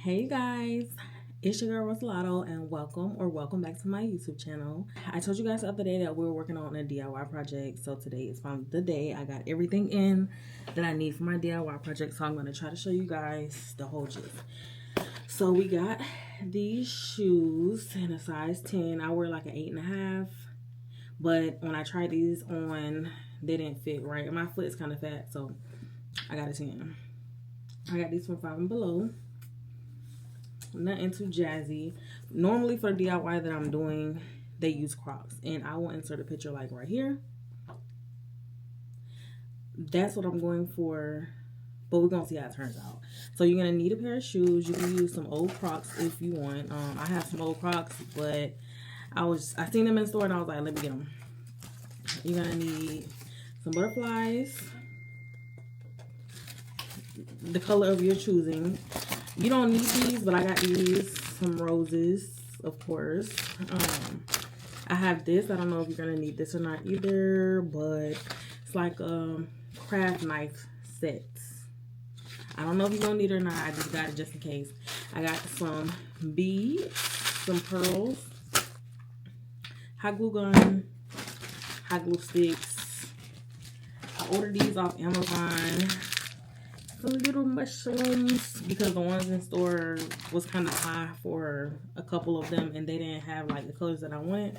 Hey guys, it's your girl Rosalado and welcome back to my YouTube channel. I told you guys the other day that we were working on a DIY project, so today is finally the day. I got everything in that I need for my DIY project, so I'm going to try to show you guys the whole gist. So we got these shoes in a size 10. I wear like an 8.5, but when I tried these on, they didn't fit right. And my foot is kind of fat, so I got a 10. I got these from Five and Below. Nothing too jazzy. Normally for the DIY that I'm doing, they use Crocs, and I will insert a picture like right here. That's what I'm going for, but we're gonna see how it turns out. So you're gonna need a pair of shoes. You can use some old Crocs if you want. I have some old Crocs, but I seen them in the store and I was like, let me get them. You're gonna need some butterflies, the color of your choosing. You don't need these, but I got these, some roses, of course. I have this. I don't know if you're gonna need this or not either, but it's like craft knife sets. I don't know if you're gonna need it or not. I just got it just in case. I got some beads, some pearls, hot glue gun, hot glue sticks. I ordered these off Amazon. Some little mushrooms because the ones in store was kind of high for a couple of them and they didn't have like the colors that I wanted.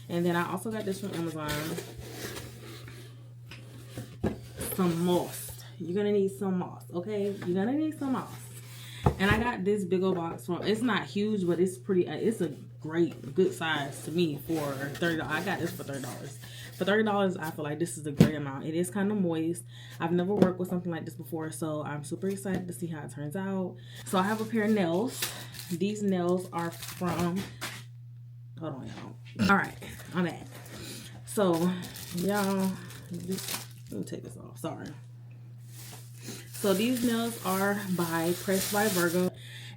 And then I also got this from Amazon, some moss. You're gonna need some moss, okay? You're gonna need some moss. And I got this big old box from, it's not huge, but it's pretty, it's a good size to me for $30. I got this for $30. For $30, I feel like this is a great amount. It is kind of moist. I've never worked with something like this before, so I'm super excited to see how it turns out. So I have a pair of nails. These nails are from, hold on, y'all. All right, I'm back. So, y'all, let me take this off, sorry. So these nails are by Pressed by Virgo.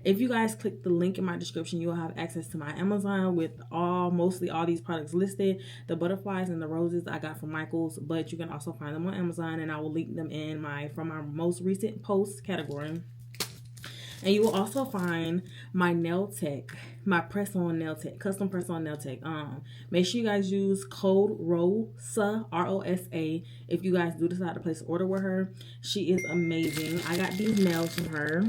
If you guys click the link in my description, you will have access to my Amazon with mostly all these products listed. The butterflies and the roses I got from Michael's, but you can also find them on Amazon, and I will link them in from my most recent post category. And you will also find my nail tech, my press-on nail tech, custom press-on nail tech. Make sure you guys use code ROSA, R-O-S-A, if you guys do decide to place an order with her. She is amazing. I got these nails from her.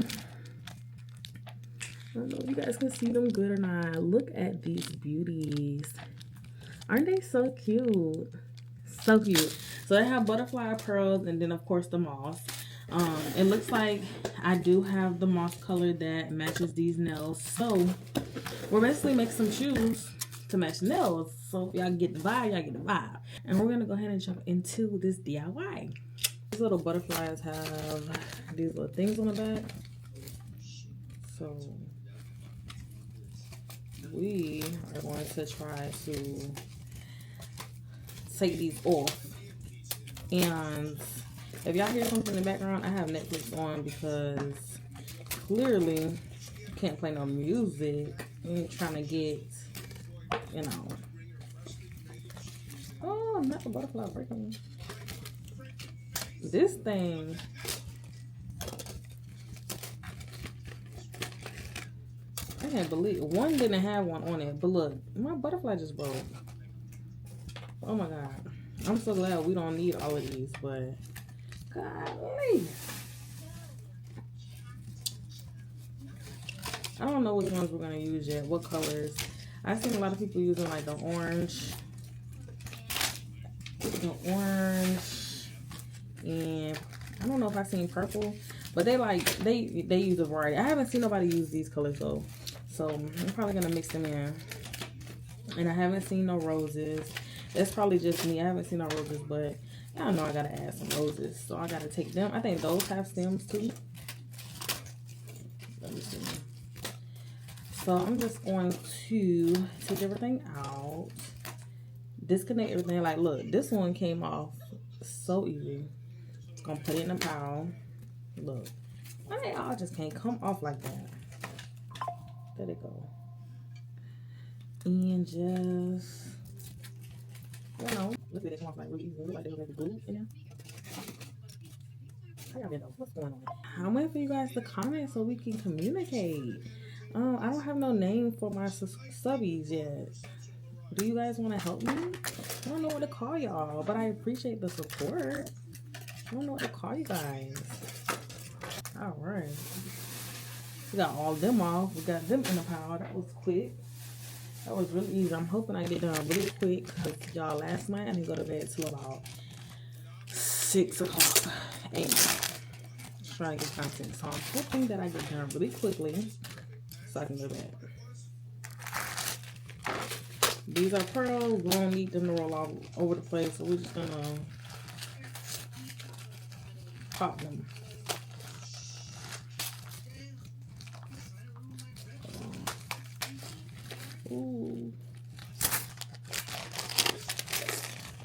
I don't know if you guys can see them good or not. Look at these beauties. Aren't they so cute? So cute. So they have butterfly pearls and then of course the moss. It looks like I do have the moss color that matches these nails. So we're basically making some shoes to match nails. So if y'all get the vibe, y'all get the vibe. And we're gonna go ahead and jump into this DIY. These little butterflies have these little things on the back. So we are going to try to take these off. And if y'all hear something in the background, I have Netflix on because clearly you can't play no music. You ain't trying to get, you know. Oh, not the butterfly breaking. This thing. I can't believe one didn't have one on it, but look, my butterfly just broke. Oh my god. I'm so glad we don't need all of these, but golly. I don't know which ones we're gonna use yet, what colors. I've seen a lot of people using like the orange, and I don't know if I've seen purple, but they use a variety. I haven't seen nobody use these colors though. So I'm probably gonna mix them in. And I haven't seen no roses. That's probably just me. I haven't seen no roses, but y'all know I gotta add some roses. So I gotta take them. I think those have stems too. Let me see. So I'm just going to take everything out. Disconnect everything. Like look, this one came off so easy. Just gonna put it in a pile. Look. Why they all just can't come off like that? There they go. And just, you know, look at this one like really easy. Look like they were glue in there. What's going on? I'm waiting for you guys to comment so we can communicate. I don't have no name for my subbies yet. Do you guys want to help me? I don't know what to call y'all, but I appreciate the support. I don't know what to call you guys. All right. We got all of them off. We got them in the pile. That was quick. That was really easy. I'm hoping I get done really quick because y'all, last night I didn't go to bed till about 6 o'clock a.m. Trying to get content. So I'm hoping that I get done really quickly so I can go to bed. These are pearls. We don't need them to roll all over the place, so we're just gonna pop them. Ooh.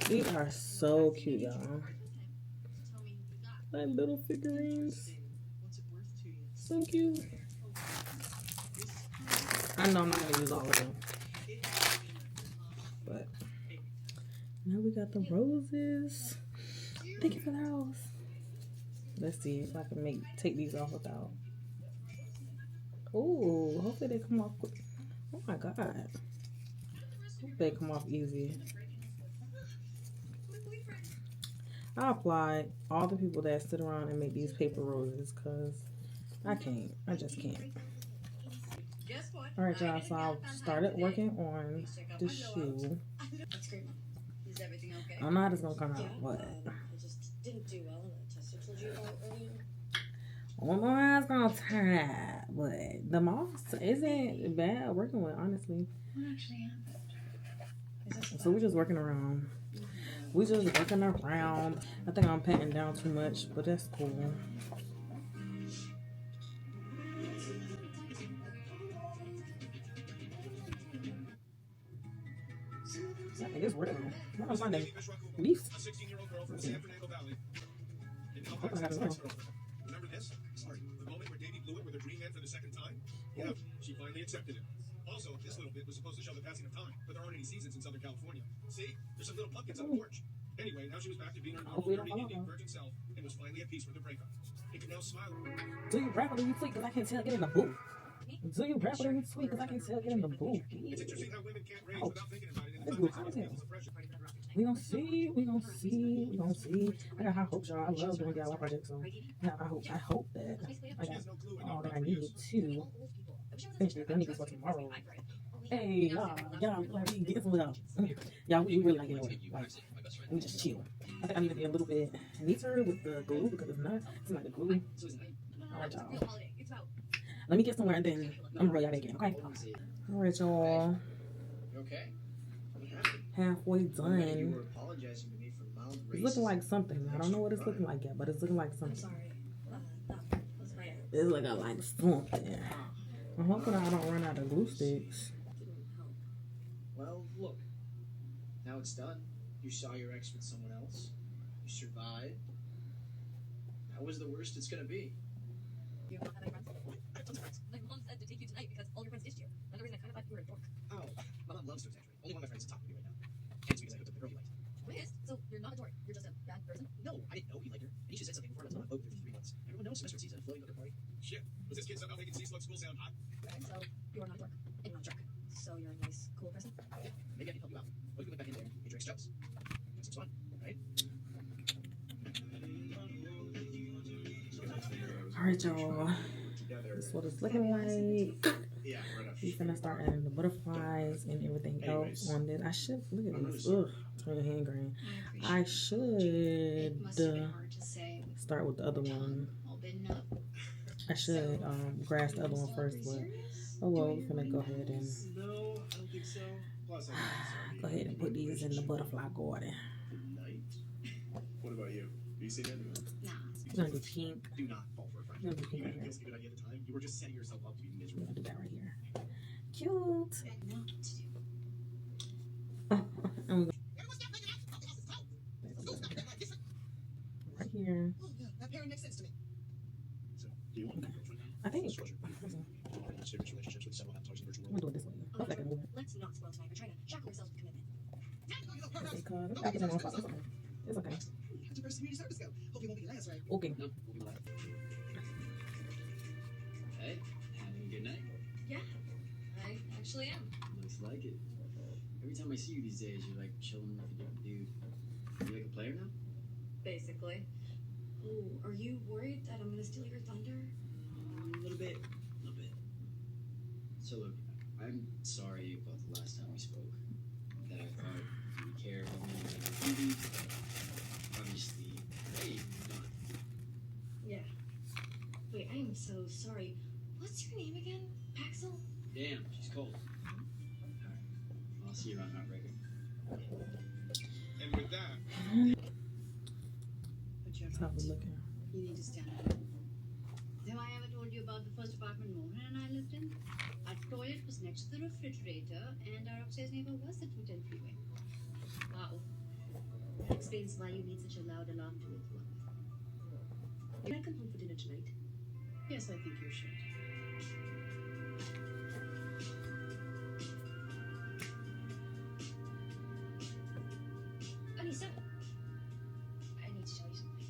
These are so cute, y'all. Like little figurines. So cute. I know I'm not gonna use all of them. But now we got the roses. Thank you for those. Let's see if I can take these off without. Ooh, hopefully they come off quick. Oh my god. Hopefully they come off easy. I applaud all the people that sit around and make these paper roses because I can't. I just can't. Alright, y'all, so I started working on the shoe. I don't know how this is going to come out, but I don't know how it's going to turn out, but the moss isn't bad working with, honestly. So we're just working around. We just working around. I think I'm patting down too much, but that's cool. I think it's real. What was my name? Leaf? Okay. Remember this? Sorry, the moment where Davey blew it with her dream man for the second time? Yeah, she finally accepted it. Also, this little bit was supposed to show the passing of time, but there aren't any seasons in Southern California. See? There's some little pumpkins on the porch. Anyway, now she was back to being her normal, dirty Indian virgin self and was finally at peace with the breakup. It can now smile. Do you rap or do you tweet? Because I can't tell get in the booth. Do you rap or do you tweet? Because I can't tell get in the booth. It's interesting how women can't rage without thinking about it. That's good content. We gonna see. We gonna see. We gonna see. I got high hopes, y'all. I love doing DIY projects, so yeah, I hope that I got all that I need to finish it. I need this for tomorrow. Hey, y'all, we get some out. Y'all, we really like getting away. Like, we just chill. I think I need to be a little bit neater with the glue because if not, it's like the glue. Alright, y'all. Let me get somewhere and then I'm gonna roll y'all again, okay? Alright, y'all. Okay. Halfway done. You were apologizing to me for mild racism. It's looking like something. I don't know what it's looking like yet, but it's looking like something. It's looking like something. I'm hoping I don't run out of glue sticks. Well, look. Now it's done. You saw your ex with someone else. You survived. That was the worst it's gonna be. You don't have any friends? I have tons of friends. My mom said to take you tonight because all your friends ditched you. Another reason I kind of thought you were a dork. Oh, my mom loves to exaggerate. Only one of my friends is talking to me right now. And it's because I hooked up with the girl he liked. Whist? So you're not a dork. You're just a bad person? No, I didn't know he liked her. And he just said something before I was on a boat with her for 3 months. Everyone knows semester season floating other party. Shit, was this kid somehow making Sea Slug School sound hot? Okay, so you're not a dork. And you're not a jerk. So you're a nice, cool person? Maybe I can help you out. What if we went back in there and drank jokes? That seems fun, right? Alright, y'all. This is what it's looking like. He's gonna start adding the butterflies and everything else on this. I should look at this. Ugh, turn your hand green. I should start with the other one. I should grass the other one first, but oh well, we're gonna go ahead and go ahead and put these in the butterfly garden. What about you? Do you see that? Nah. We're gonna do pink. Do not fall for a friend. We're gonna do pink right here. It was a good idea at the time. You were just setting yourself up to be We're miserable. gonna do that right here. Cute. And we're right here. That pairing makes sense to me. So, do you want to I think. serious relationships with several avatars in the virtual I'm gonna world? do it this way. Hopefully I can move it. Let's not spoil tonight by trying to shackle ourselves with commitment. Because it's okay. It's okay. Happy first community service go. Hope you won't be last, right? Okay. Yeah, I actually am. Looks like it. Every time I see you these days, you're like chilling with a different dude. Are you like a player now? Basically. Oh, are you worried that I'm gonna steal your thunder? A little bit. So look, I'm sorry about the last time we spoke. That I thought you cared about me like a duty. Obviously, hey, not. Yeah. Wait, I am so sorry. What's your name again? Paxel? Damn, she's cold. Alright, I'll see you around Heartbreaker. And with that, But you're Let's have a right. look at. You need to stand up. Have I ever told you about the first apartment Mohan and I lived in? Our toilet was next to the refrigerator, and our upstairs neighbor was the 210 freeway. Wow. That explains why you need such a loud alarm to wake you up. Can I come home for dinner tonight? Yes, I think you should. Anissa, I need to tell you something.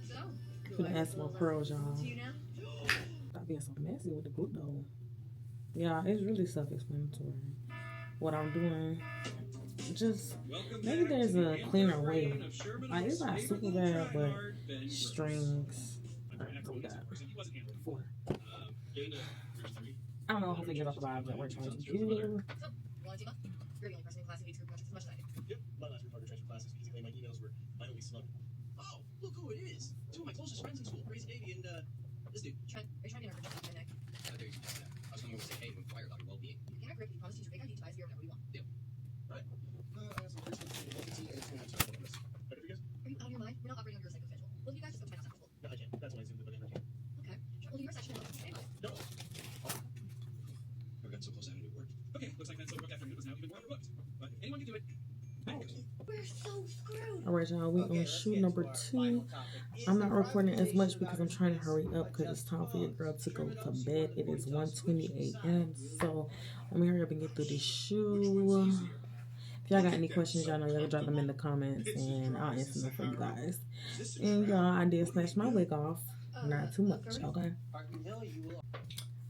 So, Gonna add some more pearls, y'all. to you now? Stop being so messy with the glue though. Yeah, it's really self-explanatory. What I'm doing, just maybe there's a cleaner way. Like it's not super bad, but strings. Alright, so we got 4. I don't know. Hopefully, give up the vibe that we're trying to do. So, well, Tima, you're the only person in class who needs group projects as much as I do. yep, my last report transfer classes because he claimed my emails were finally slow. Oh, look who it is! 2 of my closest friends in school, Crazy Davey and this dude. Trent, are you trying to get our project on Nick? How dare you suggest that? I was coming over to say hey to inquire about your well-being. In our group, you promised to use your big ID to buy us beer whenever we want. I have some personal difficulty and it's going to have to this. Better for you guys? Are you out of your mind? We're not operating on your cycle schedule. Well, you guys just come to my house after school. No, I can't. That's why I zoomed in, but I never can. Okay. Sure, we'll do your section and I'll stay by. No. We've gotten so close to having to do work. Okay, looks like that silver book afternoon is now even more overbooked. But if anyone can do it, I can. We're so screwed. All right, y'all. We on shoot number 2. I'm not recording as much because I'm trying to hurry up because it's time for your girl to go to bed. It is 1:20 a.m. So let me hurry up and get through this shoe. If y'all got any questions, y'all know y'all can drop them in the comments and I'll answer them for you guys. And y'all, I did snatch my wig off. Not too much, okay?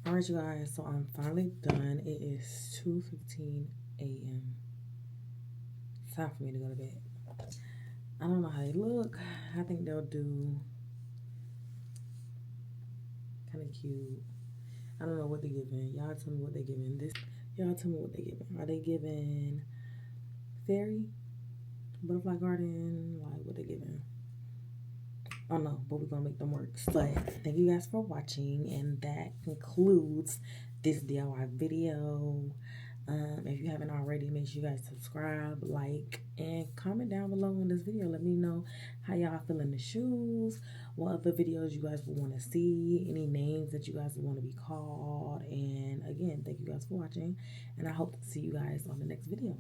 Alright, you guys. So I'm finally done. It is 2:15 a.m. It's time for me to go to bed. I don't know how they look. I think they'll do kind of cute. I don't know what they're giving. Y'all tell me what they're giving. Y'all tell me what they're giving. Are they giving fairy, butterfly garden? Like what they giving? I don't know, but we're gonna make them work. But thank you guys for watching, and that concludes this DIY video. If you haven't already, make sure you guys subscribe, like, and comment down below on this video. Let me know how y'all feeling the shoes, what other videos you guys would want to see, any names that you guys would want to be called. And again, thank you guys for watching, and I hope to see you guys on the next video.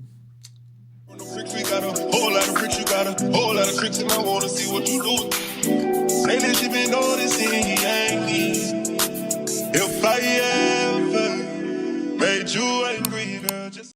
On the bricks, we got a whole lot of bricks, you got a whole lot of tricks, and I wanna see what you do. Say that you been noticing, yeah.